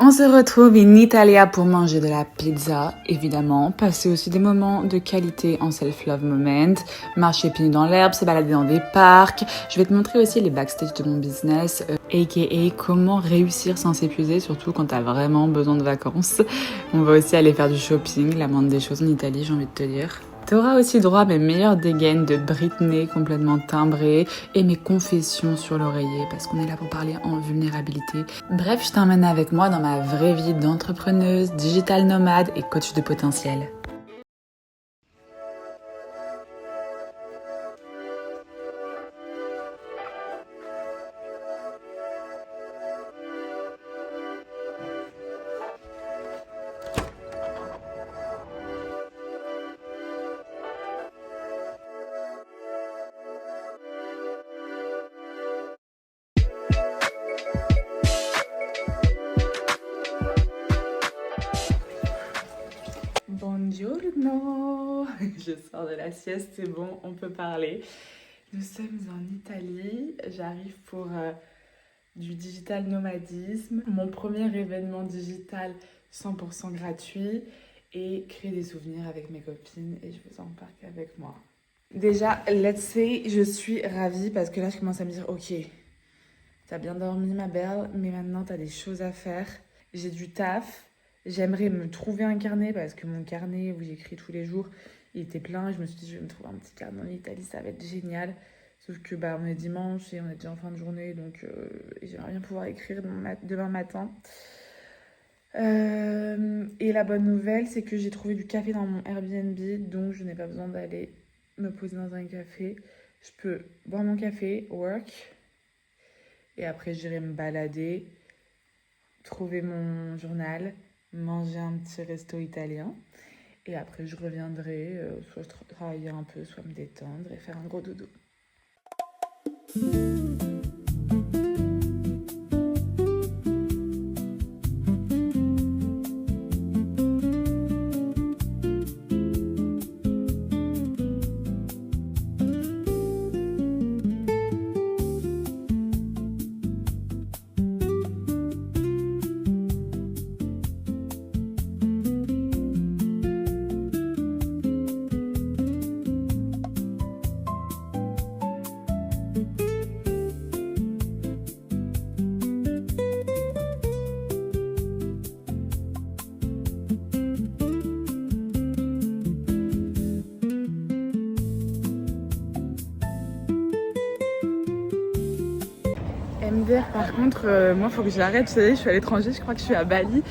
On se retrouve in Italia pour manger de la pizza, évidemment, passer aussi des moments de qualité en self-love moment, marcher pieds nus dans l'herbe, se balader dans des parcs. Je vais te montrer aussi les backstage de mon business, aka comment réussir sans s'épuiser, surtout quand t'as vraiment besoin de vacances. On va aussi aller faire du shopping, la moindre des choses en Italie, j'ai envie de te dire. T'auras aussi droit à mes meilleures dégaines de Britney complètement timbrées et mes confessions sur l'oreiller parce qu'on est là pour parler en vulnérabilité. Bref, je t'emmène avec moi dans ma vraie vie d'entrepreneuse, digital nomade et coach de potentiel. Buongiorno, je sors de la sieste, c'est bon, on peut parler. Nous sommes en Italie, j'arrive pour du digital nomadisme, mon premier événement digital 100% gratuit et créer des souvenirs avec mes copines et je vous embarque avec moi. Déjà, let's say, je suis ravie parce que là je commence à me dire ok, t'as bien dormi ma belle, mais maintenant t'as des choses à faire, j'ai du taf. J'aimerais me trouver un carnet parce que mon carnet où j'écris tous les jours, il était plein. Je me suis dit, je vais me trouver un petit carnet en Italie, ça va être génial. Sauf que on est dimanche et on est déjà en fin de journée, donc j'aimerais bien pouvoir écrire demain matin. Et la bonne nouvelle, c'est que j'ai trouvé du café dans mon Airbnb, donc je n'ai pas besoin d'aller me poser dans un café. Je peux boire mon café, work, et après j'irai me balader, trouver mon journal, manger un petit resto italien et après je reviendrai soit travailler un peu, soit me détendre et faire un gros dodo. MDR par contre, moi faut que j'arrête, vous savez, je suis à l'étranger, je crois que je suis à Bali.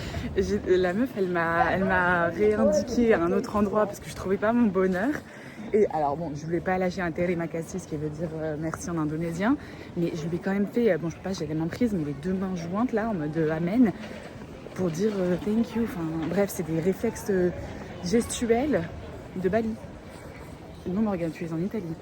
La meuf elle m'a réindiqué à un autre endroit parce que je trouvais pas mon bonheur. Et alors bon, je voulais pas lâcher un terima kasih, ce qui veut dire merci en indonésien, mais je lui ai quand même fait, bon je peux pas, j'ai les mains prises, mais les deux mains jointes là en mode amen pour dire thank you. Enfin bref, c'est des réflexes gestuels de Bali. Non Morgane, tu es en Italie.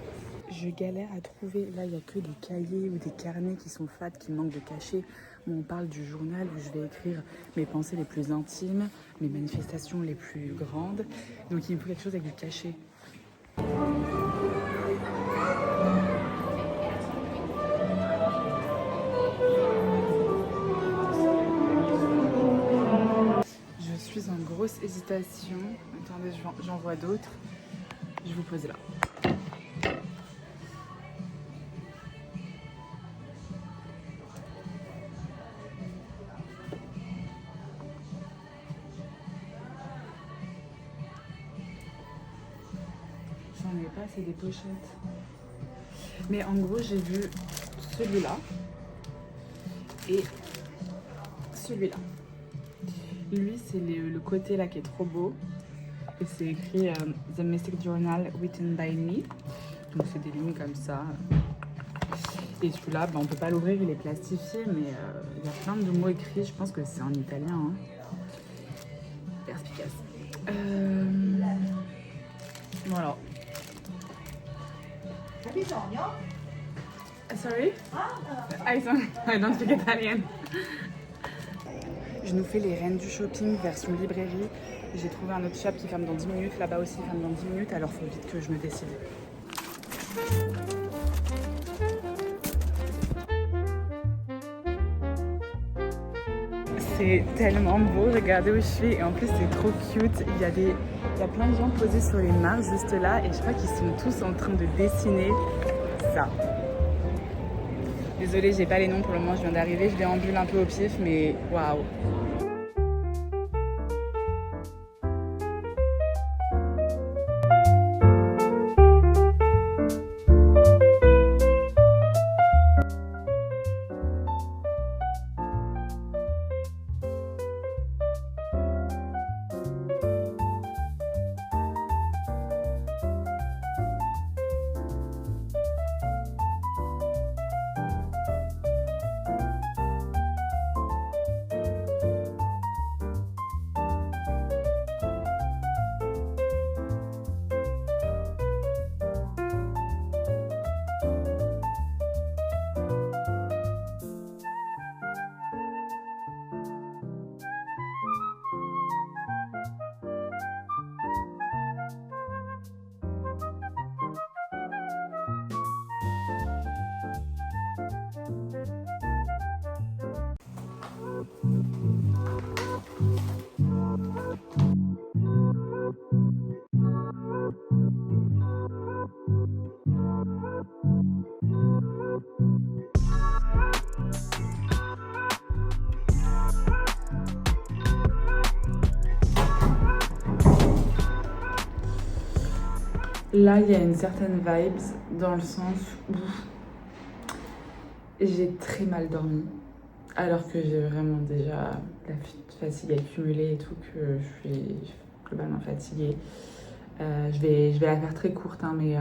Je galère à trouver, là il n'y a que des cahiers ou des carnets qui sont fades, qui manquent de cachet, où on parle du journal où je vais écrire mes pensées les plus intimes, mes manifestations les plus grandes. Donc il me faut quelque chose avec du cachet. Je suis en grosse hésitation. Attendez, j'en vois d'autres. Je vous pose là. J'en ai pas, c'est des pochettes. Mais en gros, j'ai vu celui-là et celui-là. Lui, c'est le côté là qui est trop beau. Et c'est écrit The Mystic Journal Written by Me. Donc c'est des lignes comme ça. Et celui-là, on peut pas l'ouvrir, il est plastifié, mais il y a plein de mots écrits. Je pense que c'est en italien. Hein. Perspicace. Voilà. Sorry? I don't speak Italian. Je nous fais les reines du shopping version librairie. J'ai trouvé un autre shop qui ferme dans 10 minutes. Là-bas aussi, il ferme dans 10 minutes. Alors, il faut vite que je me décide. c'est tellement beau, regardez où je suis et en plus c'est trop cute. Il y a plein de gens posés sur les marches juste là et je crois qu'ils sont tous en train de dessiner ça. Désolée, j'ai pas les noms pour le moment, je viens d'arriver, je déambule un peu au pif mais waouh. Là, il y a une certaine vibes dans le sens où j'ai très mal dormi. Alors que j'ai vraiment déjà la fatigue accumulée et tout, que je suis globalement fatiguée. Je vais la faire très courte, hein, mais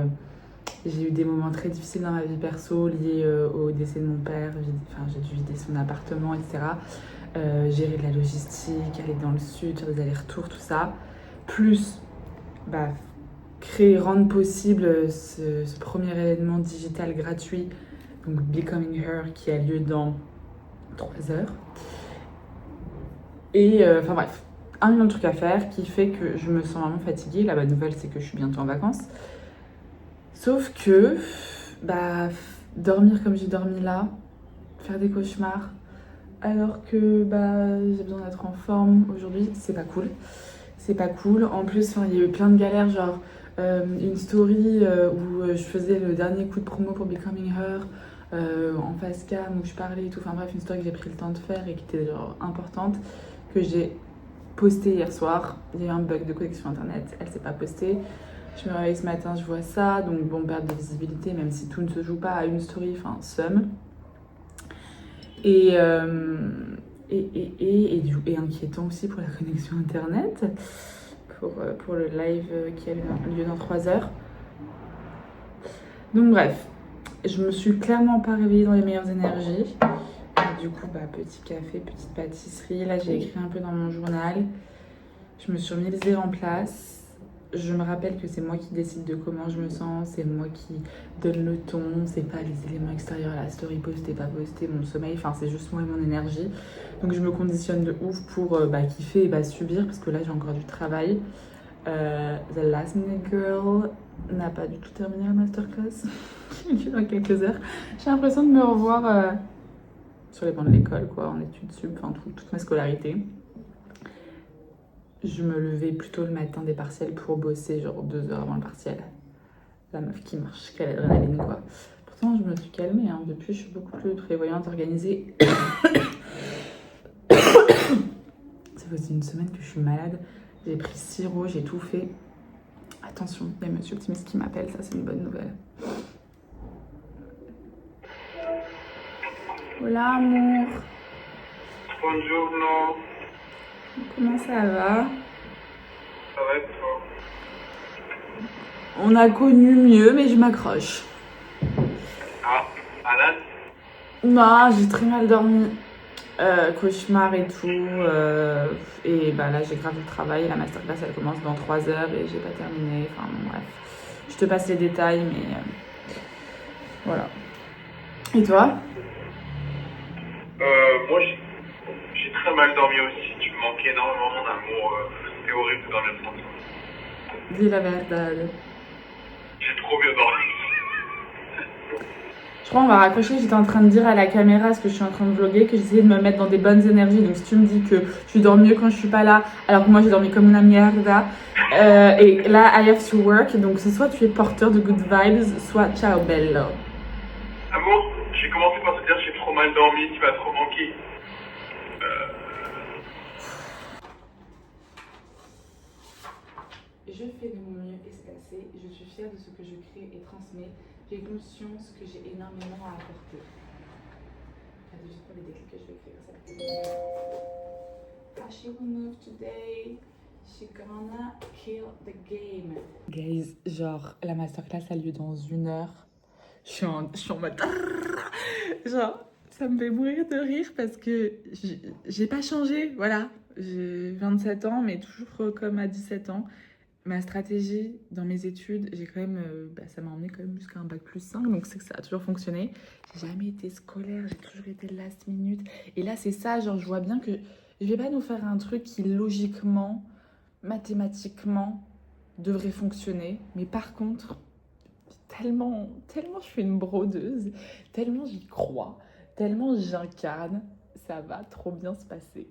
j'ai eu des moments très difficiles dans ma vie perso liés au décès de mon père. J'ai dû vider son appartement, etc. Gérer de la logistique, aller dans le sud, faire des allers-retours, tout ça. Plus rendre possible ce premier événement digital gratuit, donc Becoming Her, qui a lieu dans 3 heures. Et enfin bref, un million de trucs à faire qui fait que je me sens vraiment fatiguée. La bonne nouvelle, c'est que je suis bientôt en vacances. Sauf que, dormir comme j'ai dormi là, faire des cauchemars, alors que j'ai besoin d'être en forme aujourd'hui, c'est pas cool. C'est pas cool. En plus, il y a eu plein de galères, genre une story où je faisais le dernier coup de promo pour Becoming Her en face cam où je parlais et tout. Enfin bref, une story que j'ai pris le temps de faire et qui était genre importante, que j'ai postée hier soir. Il y a eu un bug de connexion internet, elle s'est pas postée. Je me réveille ce matin, je vois ça, donc bon, perte de visibilité, même si tout ne se joue pas à une story, enfin, somme. Et inquiétant aussi pour la connexion internet, pour le live qui a lieu dans 3 heures. Donc bref, je me suis clairement pas réveillée dans les meilleures énergies. Et du coup, petit café, petite pâtisserie. Là, j'ai écrit un peu dans mon journal. Je me suis remisée en place. Je me rappelle que c'est moi qui décide de comment je me sens, c'est moi qui donne le ton, c'est pas les éléments extérieurs à la story postée, pas postée, mon sommeil, enfin c'est juste moi et mon énergie. Donc je me conditionne de ouf pour kiffer et subir, parce que là j'ai encore du travail. The Last Minute Girl n'a pas du tout terminé la masterclass, qui est dans quelques heures. J'ai l'impression de me revoir sur les bancs de l'école, quoi, en études sup, enfin toute ma scolarité. Je me levais plutôt le matin des partiels pour bosser, genre 2 heures avant le partiel. La meuf qui marche, quelle adrénaline, quoi. Pourtant, je me suis calmée, hein. Depuis, je suis beaucoup plus prévoyante, organisée. Ça fait aussi une semaine que je suis malade. J'ai pris sirop, j'ai tout fait. Attention, il y a Monsieur Optimiste qui m'appelle, ça c'est une bonne nouvelle. Hola, amour. Buongiorno. Comment ça va? Ça va et toi? On a connu mieux, mais je m'accroche. Ah, malade? Non, j'ai très mal dormi. Cauchemar et tout. Et là, j'ai grave le travail. La masterclass, elle commence dans 3 heures et j'ai pas terminé. Enfin, bon, bref. Je te passe les détails, mais voilà. Et toi? Moi, j'ai très mal dormi aussi. Tu me manques énormément d'amour. C'était horrible de dormir sans toi. Dis la verdade. J'ai trop bien dormi. Je crois qu'on va raccrocher. J'étais en train de dire à la caméra, parce que je suis en train de vlogger, que j'essayais de me mettre dans des bonnes énergies. Donc si tu me dis que tu dors mieux quand je suis pas là, alors que moi j'ai dormi comme una mierda. Et là, I have to work. Donc c'est soit tu es porteur de good vibes, soit ciao bello. Amour, j'ai commencé par te dire que j'ai trop mal dormi, tu vas trop manquer. Je fais de mon mieux et c'est assez. Je suis fière de ce que je crée et transmets. J'ai conscience que j'ai énormément à apporter. Regardez juste pour les déclics que je vais écrire. She will move today. She gonna kill the game. Guys, genre, la masterclass a lieu dans 1 heure. Je suis en mode... Genre, ça me fait mourir de rire parce que j'ai pas changé, voilà. J'ai 27 ans, mais toujours comme à 17 ans. Ma stratégie dans mes études, j'ai quand même, ça m'a emmené quand même jusqu'à un bac plus 5, donc c'est que ça a toujours fonctionné. J'ai jamais été scolaire, j'ai toujours été last minute. Et là, c'est ça, genre, je vois bien que je vais pas nous faire un truc qui, logiquement, mathématiquement, devrait fonctionner. Mais par contre, tellement je suis une brodeuse, tellement j'y crois, tellement j'incarne, ça va trop bien se passer.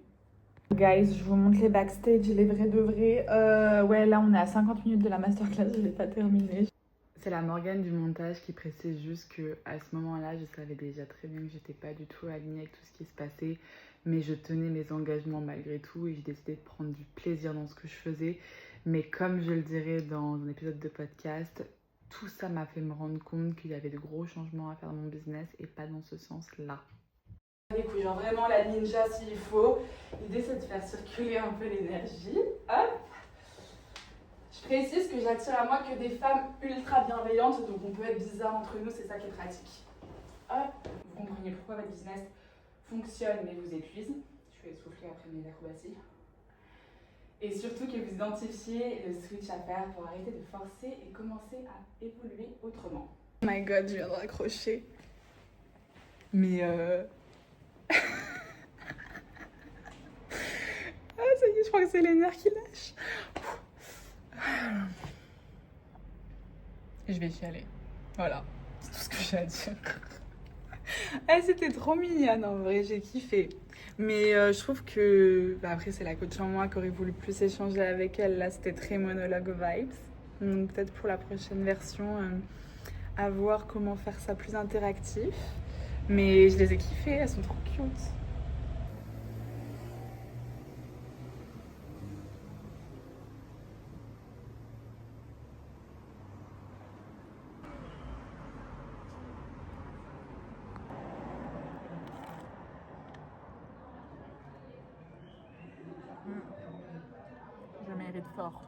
Guys, je vous montre les backstage, les vrais de vrais. Ouais, là on est à 50 minutes de la masterclass, je l'ai pas terminée. C'est la Morgane du montage qui précise juste que à ce moment-là, je savais déjà très bien que j'étais pas du tout alignée avec tout ce qui se passait, mais je tenais mes engagements malgré tout et j'ai décidé de prendre du plaisir dans ce que je faisais. Mais comme je le dirai dans un épisode de podcast, tout ça m'a fait me rendre compte qu'il y avait de gros changements à faire dans mon business et pas dans ce sens-là. Les couilles, genre vraiment la ninja s'il faut. L'idée c'est de faire circuler un peu l'énergie. Hop. Je précise que j'attire à moi que des femmes ultra bienveillantes, donc on peut être bizarre entre nous, c'est ça qui est pratique. Hop. Vous comprenez pourquoi votre business fonctionne mais vous épuise. Je vais souffler après mes acrobaties. Et surtout que vous identifiez le switch à faire pour arrêter de forcer et commencer à évoluer autrement. Oh my god, je viens de raccrocher. Mais ah, ça y est, je crois que c'est les nerfs qui lâchent. Et je vais chialer. Voilà, c'est tout ce que j'ai à dire. Ah, c'était trop mignonne en vrai, j'ai kiffé. Mais je trouve que... après, c'est la coach en moi qui aurait voulu plus échanger avec elle. Là, c'était très monologue vibes. Donc peut-être pour la prochaine version, à voir comment faire ça plus interactif. Mais je les ai kiffées, elles sont trop cute. Je mérite fort.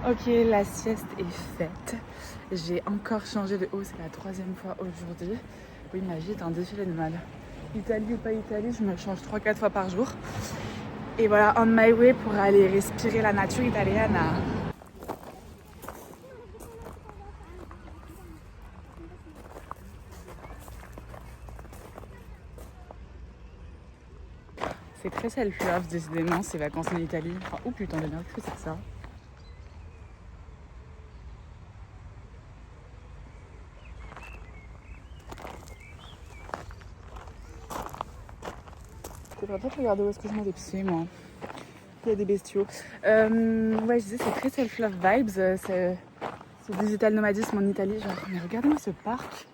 Ok, la sieste est faite. J'ai encore changé de haut, c'est la 3e fois aujourd'hui. Oui, ma vie est un défilé de mode. Italie ou pas Italie, je me change 3-4 fois par jour. Et voilà, on my way pour aller respirer la nature italienne. C'est très self-love, décidément, ces vacances en Italie. Enfin, oh putain, j'ai bien cru, c'est ça. Je devrais peut-être regarder où est-ce que je mets des pieds, moi. Il y a des bestiaux. Ouais, je disais, c'est très self-love vibes. C'est digital nomadisme en Italie. Genre, mais regardez-moi ce parc.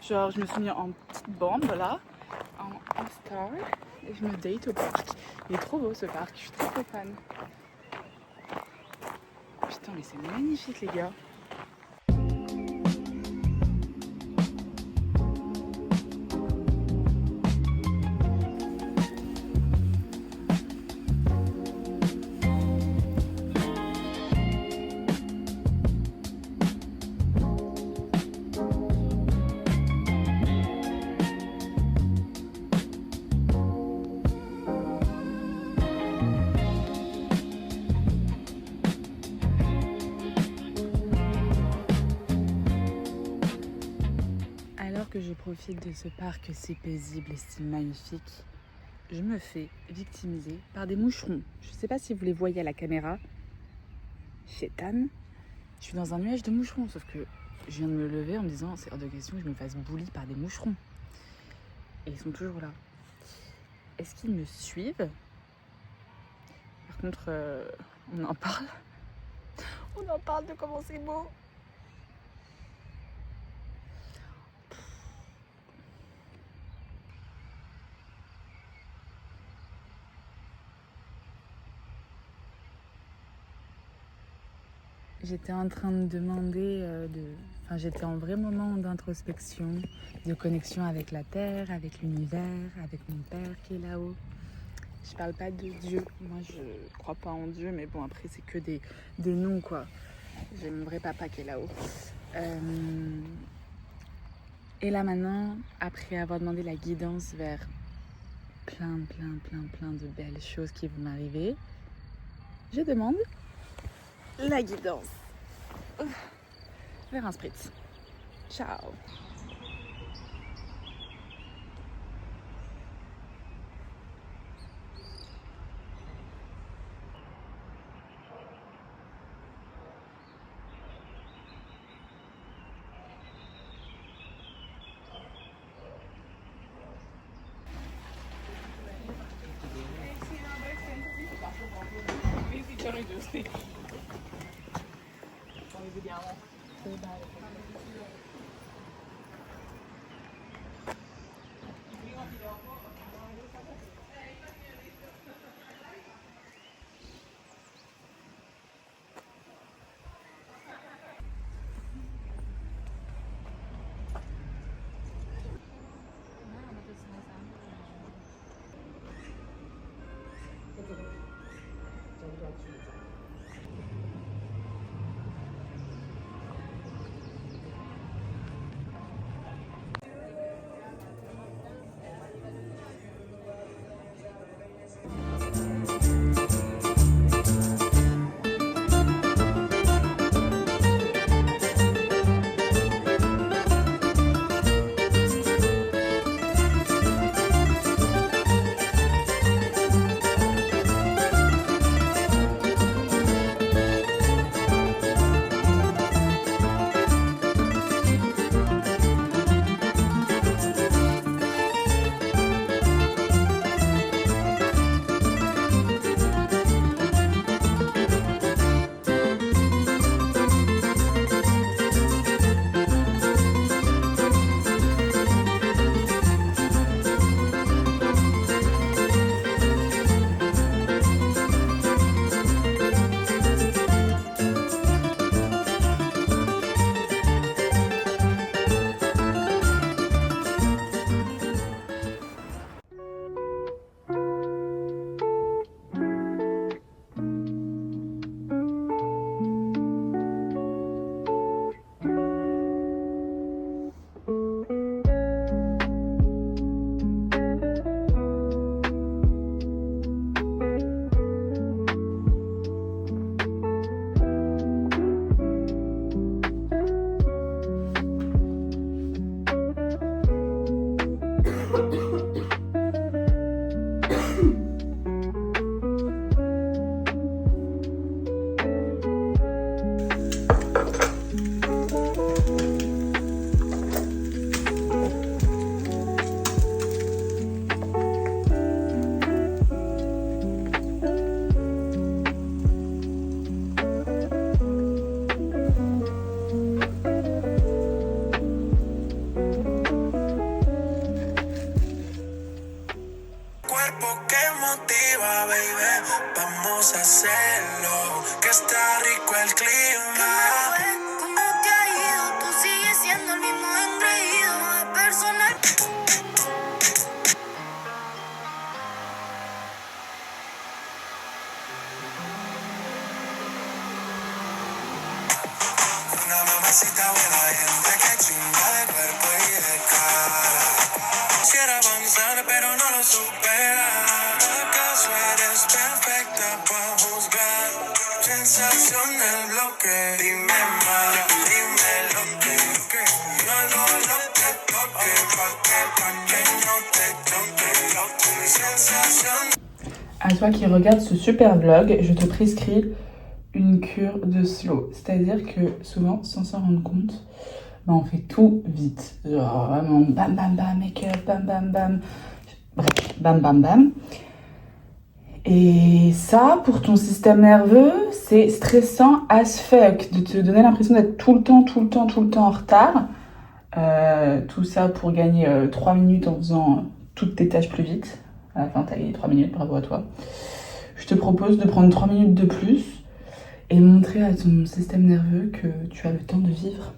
Genre, je me suis mis en petite bande, là, en star. Et je me date au parc. Il est trop beau, ce parc. Je suis très fan. Putain, mais c'est magnifique, les gars. Que je profite de ce parc si paisible et si magnifique, je me fais victimiser par des moucherons. Je ne sais pas si vous les voyez à la caméra. Chétane. Je suis dans un nuage de moucherons, sauf que je viens de me lever en me disant c'est hors de question que je me fasse bully par des moucherons. Et ils sont toujours là. Est-ce qu'ils me suivent? Par contre, on en parle. On en parle de comment c'est beau. J'étais en train de demander, j'étais en vrai moment d'introspection, de connexion avec la terre, avec l'univers, avec mon père qui est là-haut. Je parle pas de Dieu, moi je crois pas en Dieu, mais bon après c'est que des noms quoi. J'ai mon vrai papa qui est là-haut. Et là maintenant, après avoir demandé la guidance vers plein de belles choses qui vont m'arriver, je demande la guidance vers un spritz. Ciao. cuerpo que motiva, baby. Vamos a hacerlo, que está rico el clima. ¿Cómo te ha ido? Tú sigues siendo el mismo engreído de personal. Una mamacita buena gente que chinga de cuerpo y de cara. Quisiera avanzar pero no lo supera. ¿Acaso eres perfecta para juzgar? Sensación del bloque. Dime Mara, dime lo que yo hago lo que toque. Pa' que no te choque. Mi sensación. À toi qui regardes ce super vlog, je te prescris une cure de slow. C'est-à-dire que souvent, sans s'en rendre compte, bah on fait tout vite. Genre vraiment bam bam bam, make-up, bam bam bam. Bref, bam bam bam. Et ça, pour ton système nerveux, c'est stressant as fuck de te donner l'impression d'être tout le temps en retard. Tout ça pour gagner 3 minutes en faisant toutes tes tâches plus vite. À la fin, t'as gagné 3 minutes, bravo à toi. Je te propose de prendre 3 minutes de plus et montrer à ton système nerveux que tu as le temps de vivre,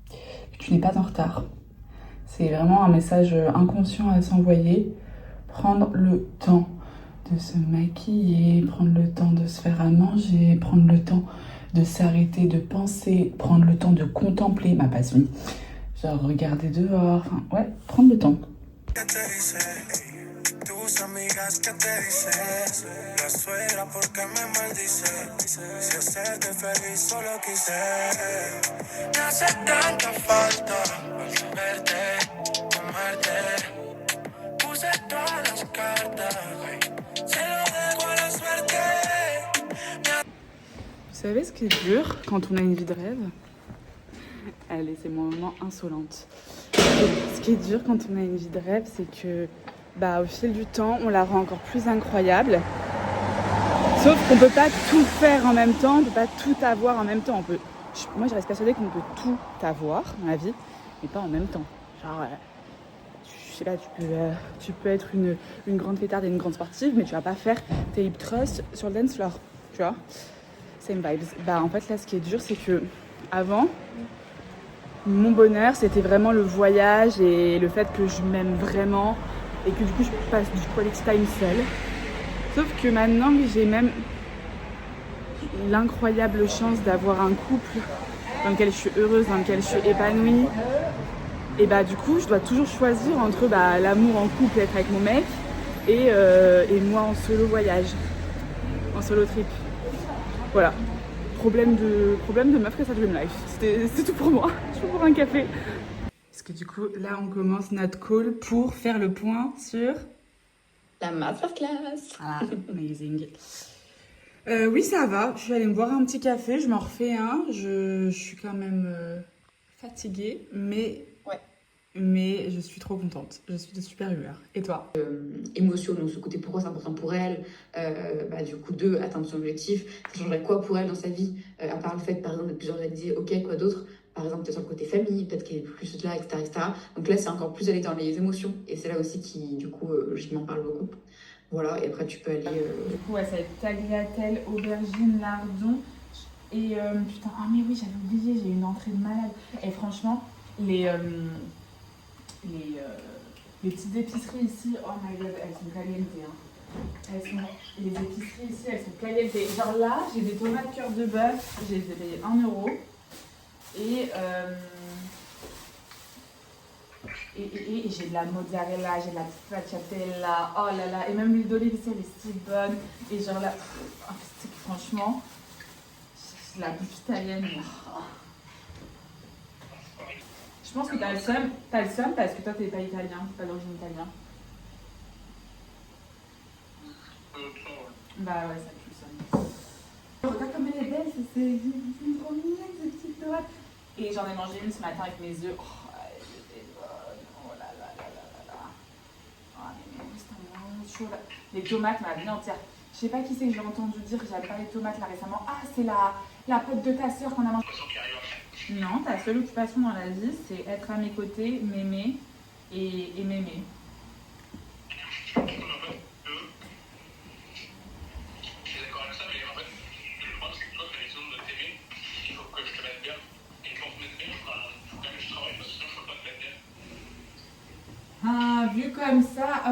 que tu n'es pas en retard. C'est vraiment un message inconscient à s'envoyer. Prendre le temps de se maquiller, prendre le temps de se faire à manger, prendre le temps de s'arrêter, de penser, prendre le temps de contempler ma passion. Genre regarder dehors, enfin ouais, prendre le temps. Tus amigas que te dices, la suegra porque me maldice, si hacerte feliz solo quise, me hace tanta falta verte, comerte, puse todas las cartas, se lo dejo a la suerte. Vous savez ce qui est dur quand on a une vie de rêve? Allez, c'est mon moment insolente. Ce qui est dur quand on a une vie de rêve, c'est que au fil du temps, on la rend encore plus incroyable. Sauf qu'on peut pas tout faire en même temps, on peut pas tout avoir en même temps. Moi, je reste persuadée qu'on peut tout avoir dans la vie, mais pas en même temps. Genre, je sais pas, tu peux être une grande fêtarde et une grande sportive, mais tu vas pas faire tes hip thrusts sur le dance floor, tu vois. Same vibes. En fait, là, ce qui est dur, c'est que avant, mon bonheur, c'était vraiment le voyage et le fait que je m'aime vraiment. Et que du coup je passe du quality time seule. Sauf que maintenant que j'ai même l'incroyable chance d'avoir un couple dans lequel je suis heureuse, dans lequel je suis épanouie, et du coup je dois toujours choisir entre l'amour en couple, être avec mon mec, et moi en solo voyage, en solo trip. Voilà. Problème de meuf que ça dream life. C'est tout pour moi. Je vais boire un café. Parce que du coup, là, on commence notre call pour faire le point sur la masterclass. Ah, amazing. Oui, ça va. Je suis allée me boire un petit café. Je m'en refais un. Je suis quand même fatiguée, mais je suis trop contente. Je suis de super humeur. Et toi? Émotion, donc ce côté pourquoi c'est important pour elle. Du coup, 2, atteindre son objectif. Ça changerait quoi pour elle dans sa vie, à part le fait, par exemple, d'être plus organisée. Ok, quoi d'autre? Par exemple, peut-être sur le côté famille, peut-être qu'elle est plus là, etc., etc. Donc là, c'est encore plus aller dans les émotions. Et c'est là aussi qui, du coup, je m'en parle beaucoup. Voilà, et après, tu peux aller... Du coup, ça va être tagliatelle, aubergine, lardon. Et putain, mais oui, j'avais oublié, j'ai une entrée de malade. Et franchement, les petites épiceries ici, oh my god, elles sont calientes. Les épiceries ici, elles sont calientes. Genre là, j'ai des tomates cœur de bœuf, j'ai payé 1 €. Et j'ai de la mozzarella, j'ai de la stracciatella, oh là là, et même l'huile d'olive ici, elle est si bonne. Et genre là, franchement, c'est la bouffe italienne. Je pense que t'as le seum parce que toi t'es pas italien, t'es pas d'origine italienne. Bah ouais, ça pue le seum. Regarde comme elle est belle, c'est trop mignonne cette petite tomate. Et j'en ai mangé une ce matin avec mes œufs. Oh, elle était bonne. Oh là là là là là là. Oh mais c'est tellement chaud là. Les tomates, ma vie entière. Je sais pas qui c'est que j'ai entendu dire que j'avais pas les tomates là récemment. Ah, c'est la pote de ta sœur qu'on a mangé. Non, ta seule occupation dans la vie, c'est être à mes côtés, m'aimer et m'aimer.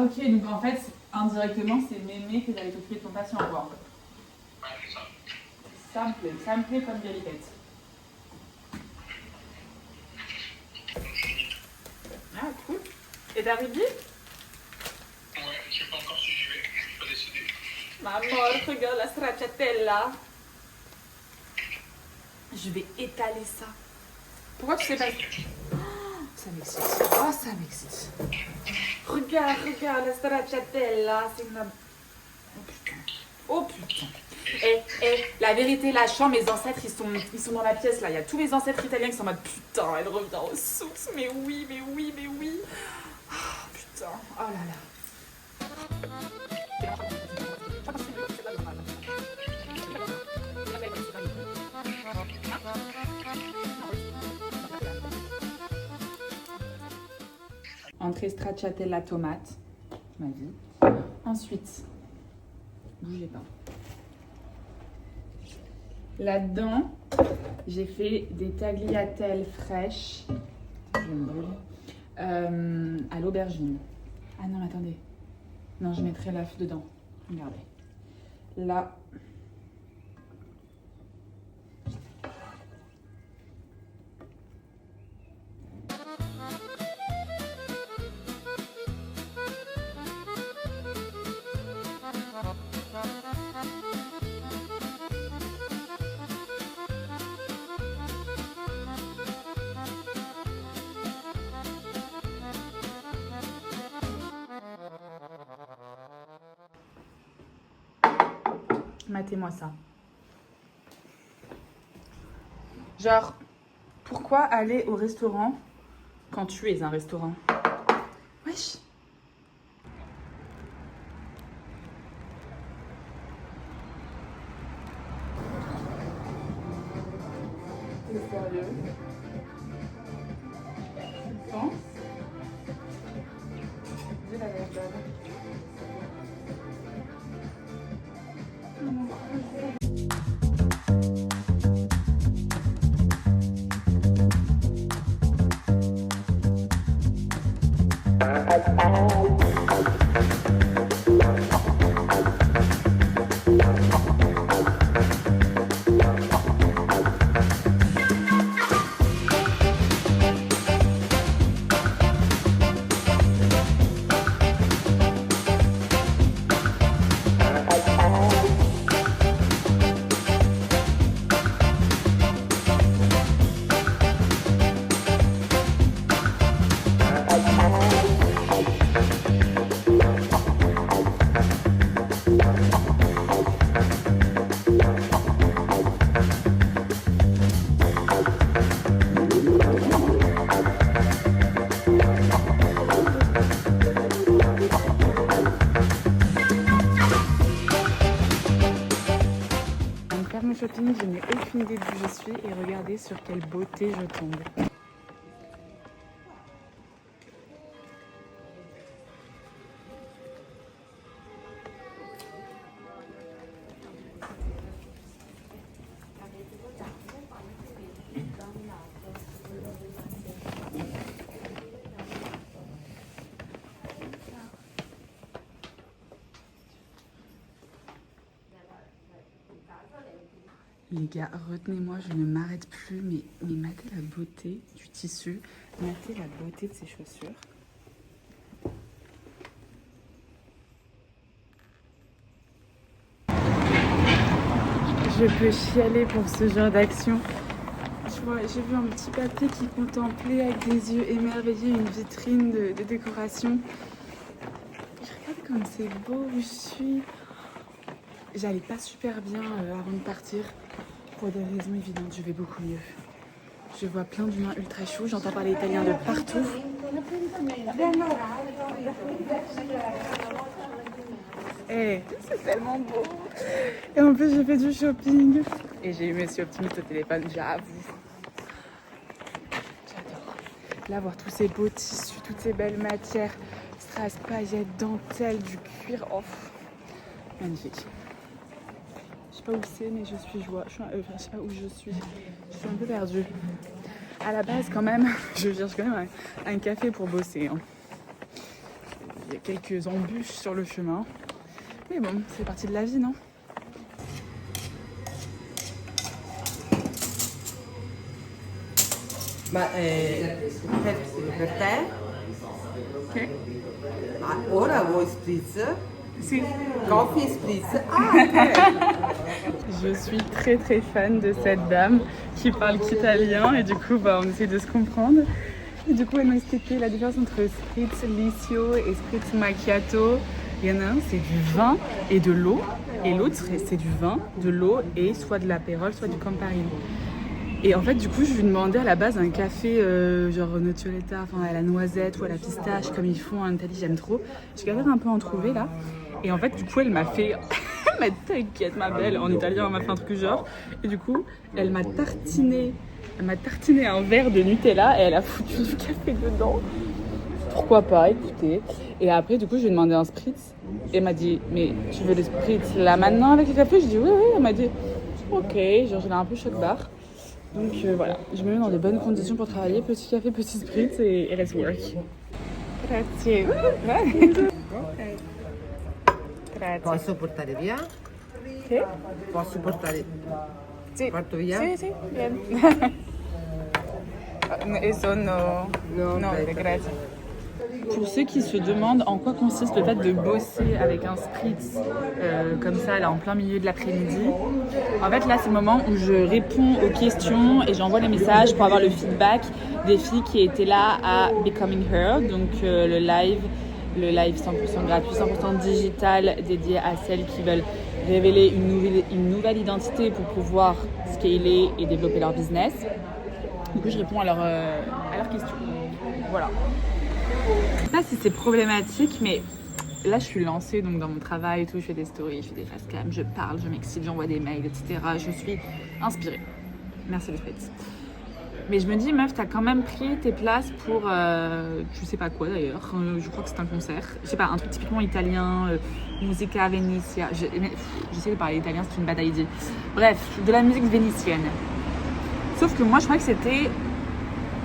Ah ok, donc en fait, indirectement, c'est Mémé qui va aller t'occuper de ton patient, quoi. Ouais, c'est ça. Ça me plaît comme galipette. Ah, cool. Et t'arrives vite? Ouais, je sais pas encore si j'y vais, je suis pas décidé. Maman, regarde la stracciatella. Je vais étaler ça. Pourquoi tu sais pas? Oh, ça m'excite. Oh, ça m'excite. Regarde la stracciatella. C'est une... Oh putain. Oh putain. La vérité, là, je sens mes ancêtres, ils sont dans la pièce, là. Il y a tous mes ancêtres italiens qui sont en mode putain, elle revient aux sources. Mais oui. Oh putain. Oh là là. Entrée stracciatella tomate, ma vie. Ensuite, bougez pas. Là-dedans, j'ai fait des tagliatelles fraîches. Je me brûle. À l'aubergine. Ah non, attendez. Non, je mettrai l'œuf dedans. Regardez. Là. Matez-moi ça. Genre, pourquoi aller au restaurant quand tu es un restaurant? Wesh. T'es sérieux? Tu penses? Dis la vérité. Shopping, je n'ai aucune idée d'où je suis et regardez sur quelle beauté je tombe. Les gars, retenez-moi, je ne m'arrête plus, mais matez la beauté du tissu, matez la beauté de ces chaussures. Je peux chialer pour ce genre d'action. J'ai vu un petit papier qui contemplait avec des yeux émerveillés une vitrine de décoration. Regarde comme c'est beau où je suis. J'allais pas super bien avant de partir. Pour des raisons évidentes, je vais beaucoup mieux. Je vois plein d'humains ultra chauds, j'entends parler italien de partout. Hey, c'est tellement beau. Et en plus, j'ai fait du shopping. Et j'ai eu Monsieur Optimiste au téléphone, j'avoue. J'adore. Là, voir tous ces beaux tissus, toutes ces belles matières, strass, paillettes, dentelles, du cuir. Oh, magnifique. Je sais pas où c'est, mais je suis joie. Je sais pas où je suis. Je suis un peu perdue. À la base, quand même, je cherche quand même un café pour bosser. Hein. y a quelques embûches sur le chemin. Mais bon, c'est partie de la vie, non? Per te? Ok. Ora vuoi spritz? Si. Coffee spritz? Ah, Je suis très très fan de cette dame qui parle qu'italien et du coup on essaie de se comprendre. Et du coup elle m'a expliqué la différence entre spritz liscio et spritz macchiato. Il y en a un c'est du vin et de l'eau et l'autre c'est du vin, de l'eau et soit de l'apérole soit du Campari. Et en fait du coup je lui demandais à la base un café genre noccioletta, enfin à la noisette ou à la pistache comme ils font en Italie, j'aime trop. Je galère un peu à en trouver là. Et en fait du coup elle m'a fait... Elle m'a dit t'inquiète ma belle, en italien elle m'a fait un truc du genre. Et du coup elle m'a tartiné un verre de Nutella et elle a foutu du café dedans. Pourquoi pas, écoutez. Et après du coup je lui ai demandé un spritz. Et elle m'a dit mais tu veux les spritz là maintenant avec le café? Je dis oui. Elle m'a dit ok, genre j'en ai un peu choc barre. Donc voilà, je me mets dans de bonnes conditions pour travailler. Petit café, petit spritz et let's work. Grazie. posso portare via? Sì. Posso portare... Sì. Porto via? Sì, bien. E sono... No, No, aspetta. grazie. Pour ceux qui se demandent en quoi consiste le fait de bosser avec un spritz comme ça, là, en plein milieu de l'après-midi, en fait, là, c'est le moment où je réponds aux questions et j'envoie les messages pour avoir le feedback des filles qui étaient là à Becoming Her, donc le live 100% gratuit, 100% digital, dédié à celles qui veulent révéler une nouvelle identité pour pouvoir scaler et développer leur business. Du coup, je réponds à leurs questions. Voilà. Je sais pas si c'est problématique, mais là, je suis lancée donc, dans mon travail et tout. Je fais des stories, je fais des facecam, je parle, je m'excite, j'envoie des mails, etc. Je suis inspirée. Merci le fait. Mais je me dis, meuf, t'as quand même pris tes places pour, je sais pas quoi d'ailleurs, je crois que c'est un concert, je sais pas, un truc typiquement italien, musica venezia, j'essaie de parler italien, c'est une bad idea. Bref, de la musique vénitienne. Sauf que moi, je crois que c'était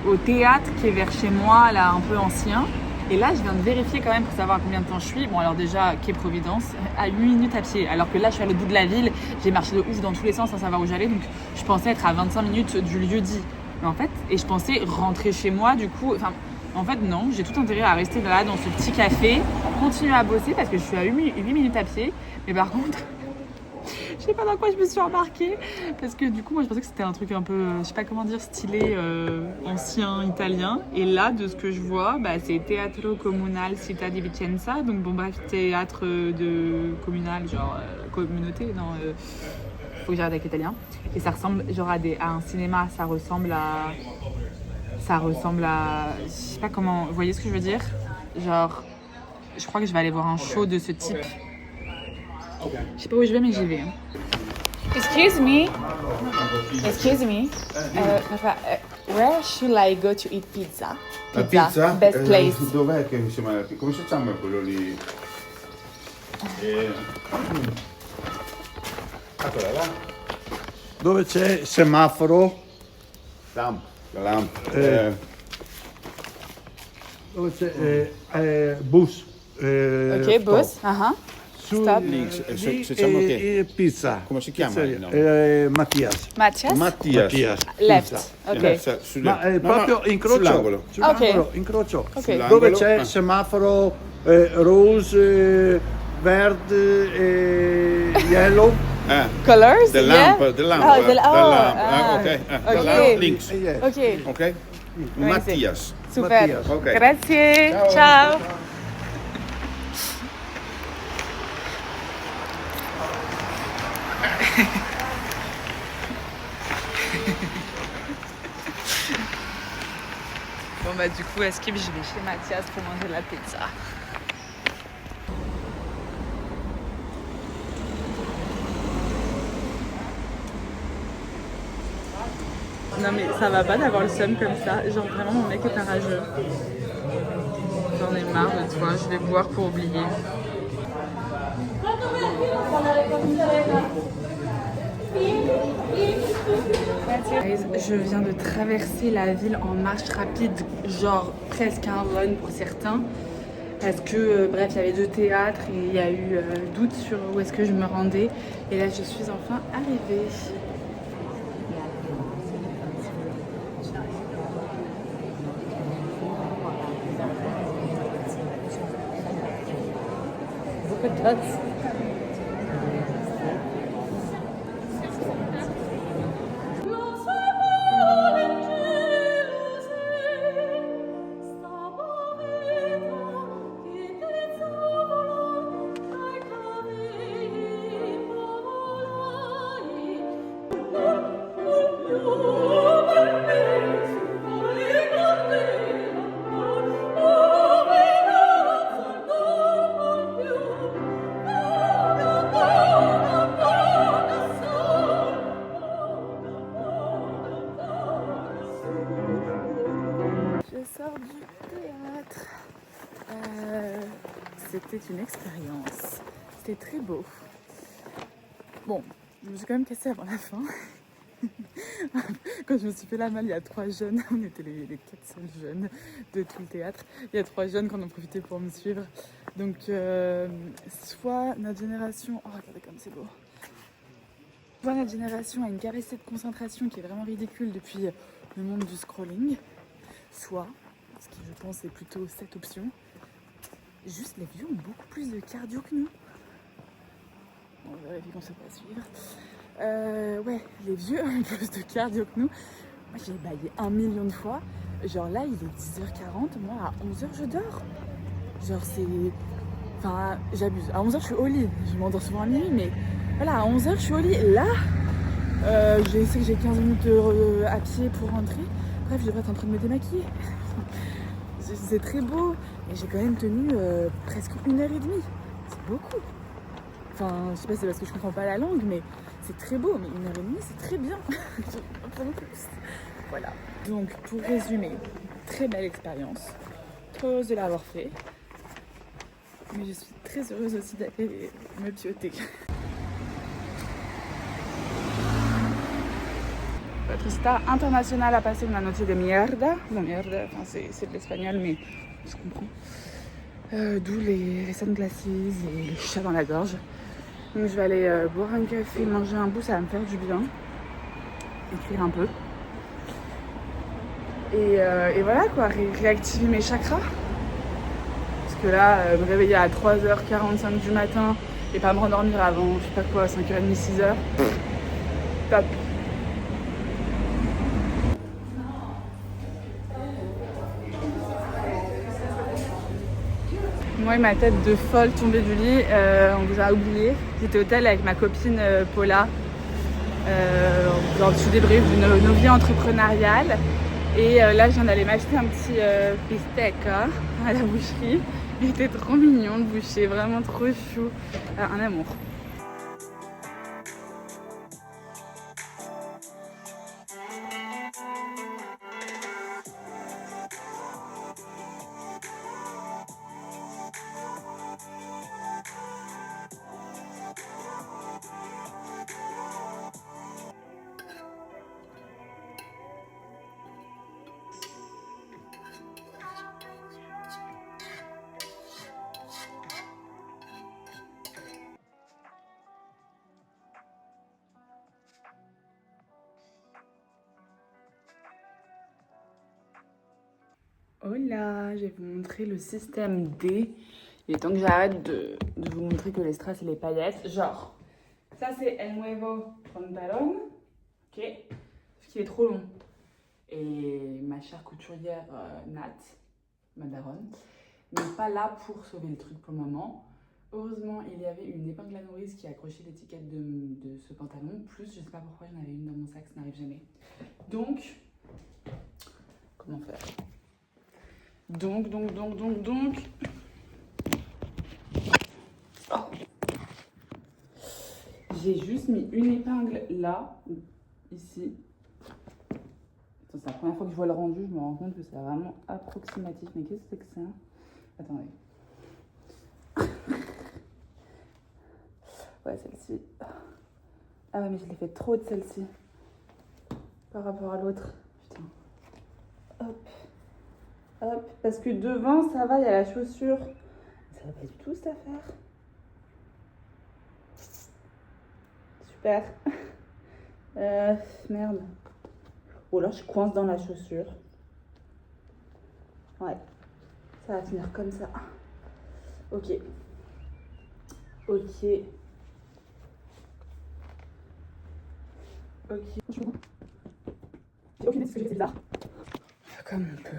au théâtre qui est vers chez moi, là, un peu ancien. Et là, je viens de vérifier quand même pour savoir combien de temps je suis. Bon, alors déjà, quai Providence, à 8 minutes à pied. Alors que là, je suis à l'autre bout de la ville, j'ai marché de ouf dans tous les sens sans savoir où j'allais. Donc, je pensais être à 25 minutes du lieu dit. Mais en fait, et je pensais rentrer chez moi, du coup, enfin, en fait, non, j'ai tout intérêt à rester là, dans ce petit café, continuer à bosser parce que je suis à 8 minutes à pied. Mais par contre, je sais pas dans quoi je me suis embarquée parce que du coup, moi, je pensais que c'était un truc un peu, je sais pas comment dire, stylé, ancien italien. Et là, de ce que je vois, bah, c'est Teatro Comunale Città di Vicenza. Donc, bon, bref, théâtre de communal, genre communauté, non faut que j'arrête avec l'italien. Et ça ressemble genre à un cinéma, ça ressemble à, je sais pas comment, vous voyez ce que je veux dire? Genre, je crois que je vais aller voir un show de ce type. Je sais pas où je vais, mais j'y vais. Excuse me. Where should I go to eat pizza? La pizza? Best place. Dov'è che si chiama? Come si chiama quello lì? Eccola là. Dove c'è semaforo? La lamp. Dove c'è bus? Ok, stop. bus. Su, Stop. Lì, lì diciamo che... pizza. Come si chiama? Pizzeria. No. Mattias. Mattias? Mattias. Left. Pizza. Ok. Ma è proprio incrocio. Sull'angolo. Sull'angolo, incrocio. Ok. Sull'angolo. Dove c'è semaforo rose, verde e yellow. Colors? The Yeah? lamp, the lamp. Oh, the lamp. ah. Ok. Ok. The lamp, links. Yes. Ok. Ok? Mattias. Super. Mattias. Ok. Grazie. Ciao. Ciao. Bon bah du coup, à Skip, je vais chez Mathias pour manger de la pizza. Non mais ça va pas d'avoir le seum comme ça. Genre vraiment mon mec est pas rageux. J'en ai marre de toi, je vais boire pour oublier. Je viens de traverser la ville en marche rapide, genre presque un run pour certains. parce que, bref, il y avait 2 théâtres et il y a eu doute sur où est-ce que je me rendais. Et là, je suis enfin arrivée. Je sors du théâtre. C'était une expérience. C'était très beau. Bon, je me suis quand même cassée avant la fin. Quand je me suis fait la malle, il y a 3 jeunes. On était les 4 seuls jeunes de tout le théâtre. Il y a 3 jeunes qui en ont profité pour me suivre. Donc, soit notre génération... Oh, regardez comme c'est beau. Soit notre génération a une capacité de concentration qui est vraiment ridicule depuis le monde du scrolling. Soit, ce qui je pense est plutôt cette option, juste les vieux ont beaucoup plus de cardio que nous. Bon, on vérifie qu'on ne sait pas suivre. Ouais, les vieux ont plus de cardio que nous. Moi j'ai baillé 1 million de fois. Genre là il est 10h40, moi à 11h je dors. Genre c'est... Enfin j'abuse. À 11h je suis au lit. Je m'endors souvent à minuit mais voilà à 11h je suis au lit. Là, je sais que j'ai 15 minutes à pied pour rentrer. Bref, je devrais être en train de me démaquiller. C'est très beau. Et j'ai quand même tenu presque 1h30. C'est beaucoup. Enfin, je sais pas si c'est parce que je comprends pas la langue, mais c'est très beau. Mais 1h30, c'est très bien. Voilà. Donc, pour résumer, très belle expérience. Très heureuse de l'avoir fait. Mais je suis très heureuse aussi d'aller me pioter. Trista international a passé una noche de mierda. Bon, mierda, enfin, c'est de l'espagnol, mais on se comprend. D'où les sunglasses et le chat dans la gorge. Donc je vais aller boire un café, manger un bout, ça va me faire du bien. Écrire un peu. Et voilà quoi, réactiver mes chakras. Parce que là, me réveiller à 3h45 du matin et pas me rendormir avant, je sais pas quoi, 5h30, 6h. Top. Moi et ma tête de folle tombée du lit, on vous a oublié. J'étais au hôtel avec ma copine Paula. Genre du débrief de nos vies entrepreneuriales. Et là, je viens d'aller m'acheter un petit bistec hein, à la boucherie. Il était trop mignon le boucher, vraiment trop chou. Un amour. Hola, je vais vous montrer le système D. Il est temps que j'arrête de vous montrer que les strass et les paillettes. Genre, ça c'est El Nuevo Pantalon. Ok, parce qu'il est trop long. Et ma chère couturière Nat, ma daronne, n'est pas là pour sauver le truc pour le moment. Heureusement, il y avait une épingle à nourrice qui accrochait l'étiquette de ce pantalon. Plus, je sais pas pourquoi j'en avais une dans mon sac, ça n'arrive jamais. Donc, comment faire ? Donc. Oh. J'ai juste mis une épingle là, ici. C'est la première fois que je vois le rendu, je me rends compte que c'est vraiment approximatif. Mais qu'est-ce que c'est que ça ? Attendez. Ouais, celle-ci. Ah ouais, mais je l'ai fait trop de celle-ci. Par rapport à l'autre. Putain. Hop. Hop, parce que devant ça va, il y a la chaussure va pas du tout cette affaire. Super. Merde. Oh là, je coince dans la chaussure. Ouais. Ça va finir comme ça. Ok. Ok. Ok. J'ai aucune idée de ce que j'ai fait, c'est bizarre. Comme on peut.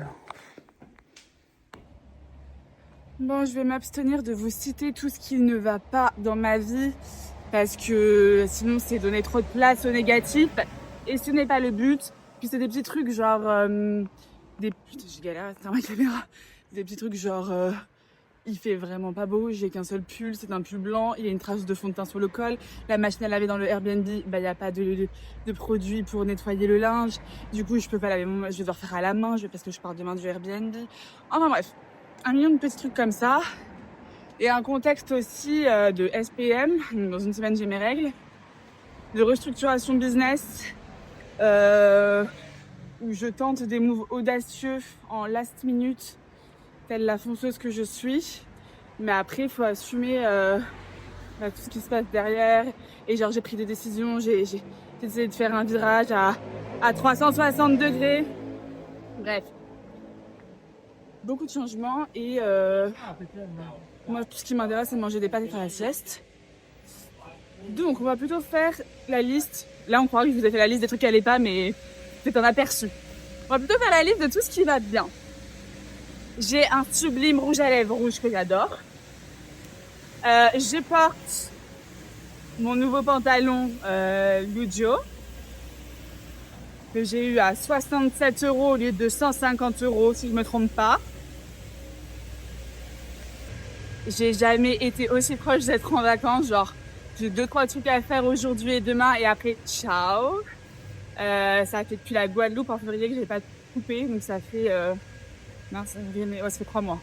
Bon, je vais m'abstenir de vous citer tout ce qui ne va pas dans ma vie parce que sinon c'est donner trop de place au négatif et ce n'est pas le but. Puis c'est des petits trucs genre Putain, je galère à tenir ma caméra. Des petits trucs genre il fait vraiment pas beau, j'ai qu'un seul pull, c'est un pull blanc, il y a une trace de fond de teint sur le col, la machine à laver dans le Airbnb, bah il n'y a pas de produit pour nettoyer le linge, du coup je peux pas laver je vais devoir faire à la main, parce que je pars demain du Airbnb. Enfin bref, un million de petits trucs comme ça. Et un contexte aussi de SPM, dans une semaine j'ai mes règles, de restructuration business, où je tente des moves audacieux en last minute, telle la fonceuse que je suis. Mais après, il faut assumer tout ce qui se passe derrière. Et genre, j'ai pris des décisions, j'ai essayé de faire un virage à 360 degrés. Bref. Beaucoup de changements et moi, tout ce qui m'intéresse, c'est de manger des pâtes et faire la sieste. Donc, on va plutôt faire la liste. Là, on croit que je vous ai fait la liste des trucs qui n'allaient pas, mais c'est un aperçu. On va plutôt faire la liste de tout ce qui va bien. J'ai un sublime rouge à lèvres rouge que j'adore. Je porte mon nouveau pantalon Lujo que j'ai eu à 67 € au lieu de 150 € si je me trompe pas. J'ai jamais été aussi proche d'être en vacances, genre j'ai 2-3 trucs à faire aujourd'hui et demain et après ciao. Ça fait depuis la Guadeloupe en février que j'ai pas coupé, donc ça fait ça fait 3 mois.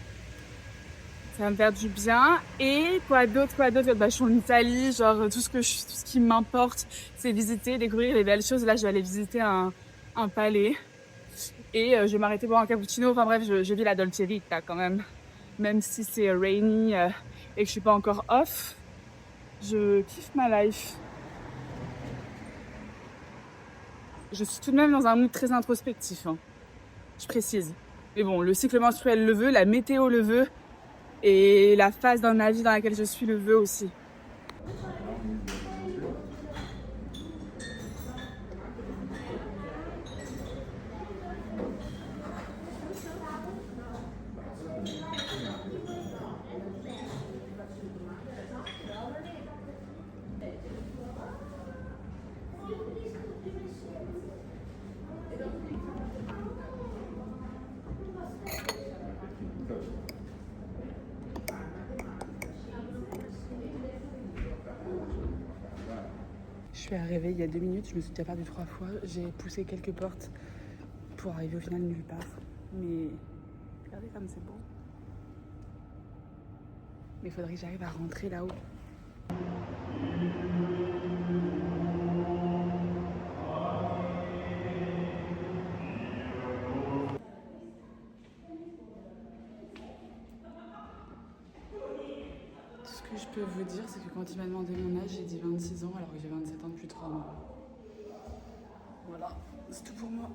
Ça va me faire du bien. Et quoi d'autre? Bah, je suis en Italie, genre tout ce qui m'importe, c'est visiter, découvrir les belles choses. Là, je vais aller visiter un palais. Et je vais m'arrêter boire un cappuccino. Enfin bref, je vis la Dolce Vita quand même. Même si c'est rainy et que je suis pas encore off, je kiffe ma life. Je suis tout de même dans un mood très introspectif, hein. Je précise. Mais bon, le cycle menstruel le veut, la météo le veut. Et la phase dans ma vie dans laquelle je suis le veut aussi. Je suis arrivée il y a 2 minutes, je me suis déjà perdue 3 fois. J'ai poussé quelques portes pour arriver au final nulle part. Mais regardez comme c'est beau. Mais il faudrait que j'arrive à rentrer là-haut. Ce que je peux vous dire, c'est que quand il m'a demandé mon âge, j'ai dit 26 ans alors que j'ai 27 ans depuis 3 mois. Voilà, c'est tout pour moi.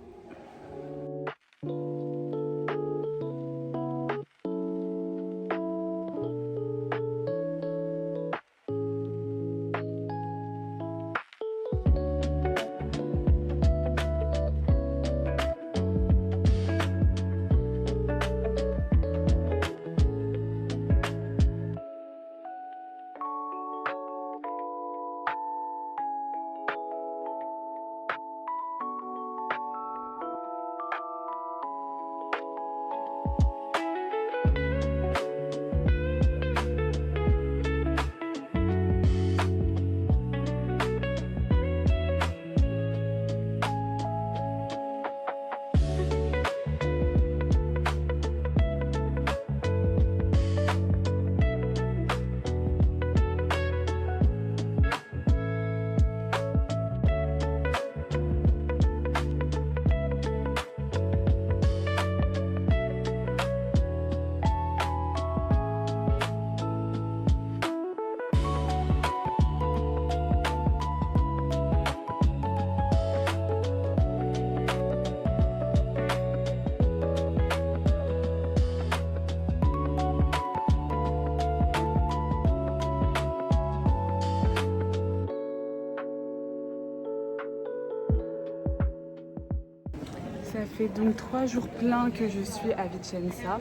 Ça fait donc 3 jours pleins que je suis à Vicenza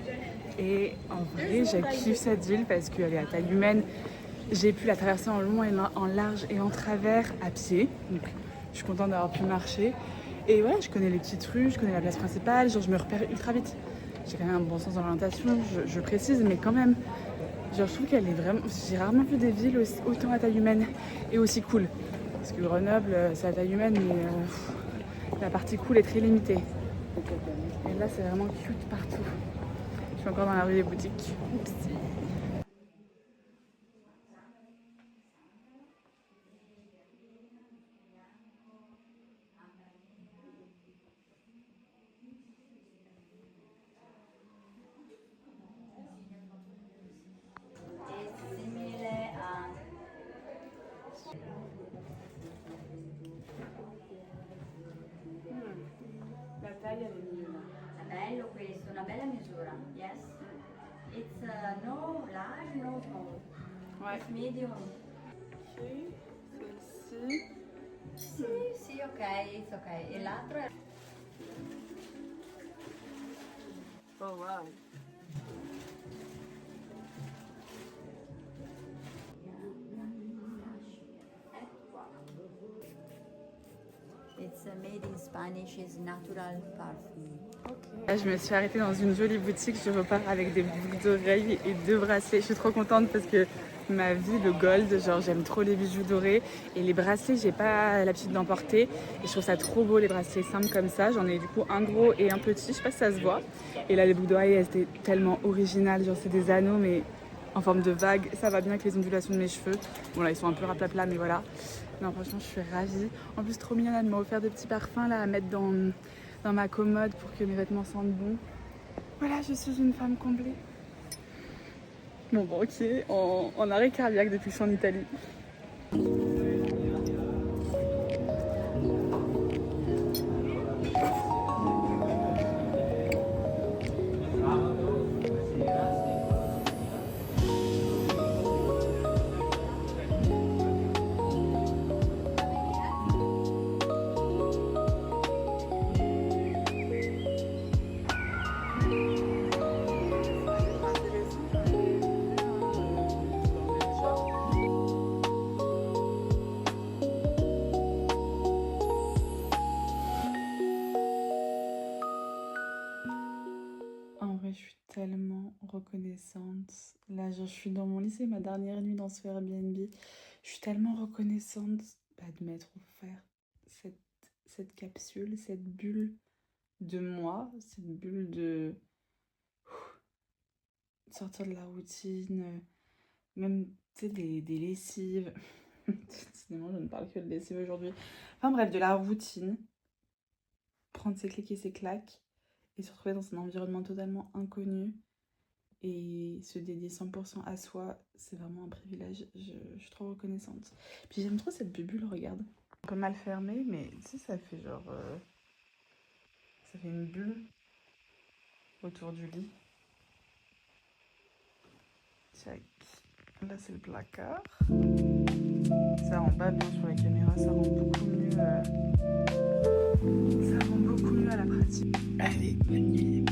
et en vrai je kiffe cette ville parce qu'elle est à taille humaine. J'ai pu la traverser en long et en large et en travers à pied, donc je suis contente d'avoir pu marcher. Et ouais, je connais les petites rues, je connais la place principale, genre je me repère ultra vite. J'ai quand même un bon sens d'orientation, je précise, mais quand même, genre je trouve qu'elle est vraiment... J'ai rarement vu des villes autant à taille humaine et aussi cool. Parce que Grenoble, c'est à taille humaine, mais la partie cool est très limitée. Et là, c'est vraiment cute partout. Je suis encore dans la rue des boutiques. Oupsie. La taille, elle est mieux là. Bello questo, una bella misura, yes. It's no large, no small. Ouais. It's medium. Ok, celle-ci. Sì, ok, it's ok. E l'altro è... Oh wow. It's made in Spanish, it's natural perfume. Là, je me suis arrêtée dans une jolie boutique. Je repars avec des boucles d'oreilles et 2 bracelets. Je suis trop contente parce que ma vie, le gold, genre j'aime trop les bijoux dorés. Et les bracelets, j'ai pas l'habitude d'en porter. Et je trouve ça trop beau, les bracelets simples comme ça. J'en ai du coup un gros et un petit. Je sais pas si ça se voit. Et là, les boucles d'oreilles, elles étaient tellement originales. Genre, c'est des anneaux, mais en forme de vague. Ça va bien avec les ondulations de mes cheveux. Bon, là, ils sont un peu raplapla, mais voilà. Non, franchement, je suis ravie. En plus, trop mignonne, elle m'a offert des petits parfums là à mettre dans ma commode pour que mes vêtements sentent bon. Voilà, je suis une femme comblée. Bon, ok, en arrêt cardiaque depuis que je suis en Italie. En vrai, je suis tellement reconnaissante. Là, je suis dans mon lit, c'est ma dernière nuit dans ce Airbnb. Je suis tellement reconnaissante de m'être offert cette capsule, cette bulle de moi, cette bulle de sortir de la routine, même tu sais, des lessives. Décidément, je ne parle que de lessive aujourd'hui. Enfin bref, de la routine. Prendre ses clics et ses claques. Et se retrouver dans un environnement totalement inconnu et se dédier 100% à soi, c'est vraiment un privilège. Je suis trop reconnaissante. Puis j'aime trop cette bulle, regarde. Un peu mal fermée, mais tu sais, ça fait genre... ça fait une bulle autour du lit. Check. Là, c'est le placard. Ça rend pas bien sur la caméra, ça rend beaucoup mieux... ça rend beaucoup mieux à la pratique. Allez, bonne nuit.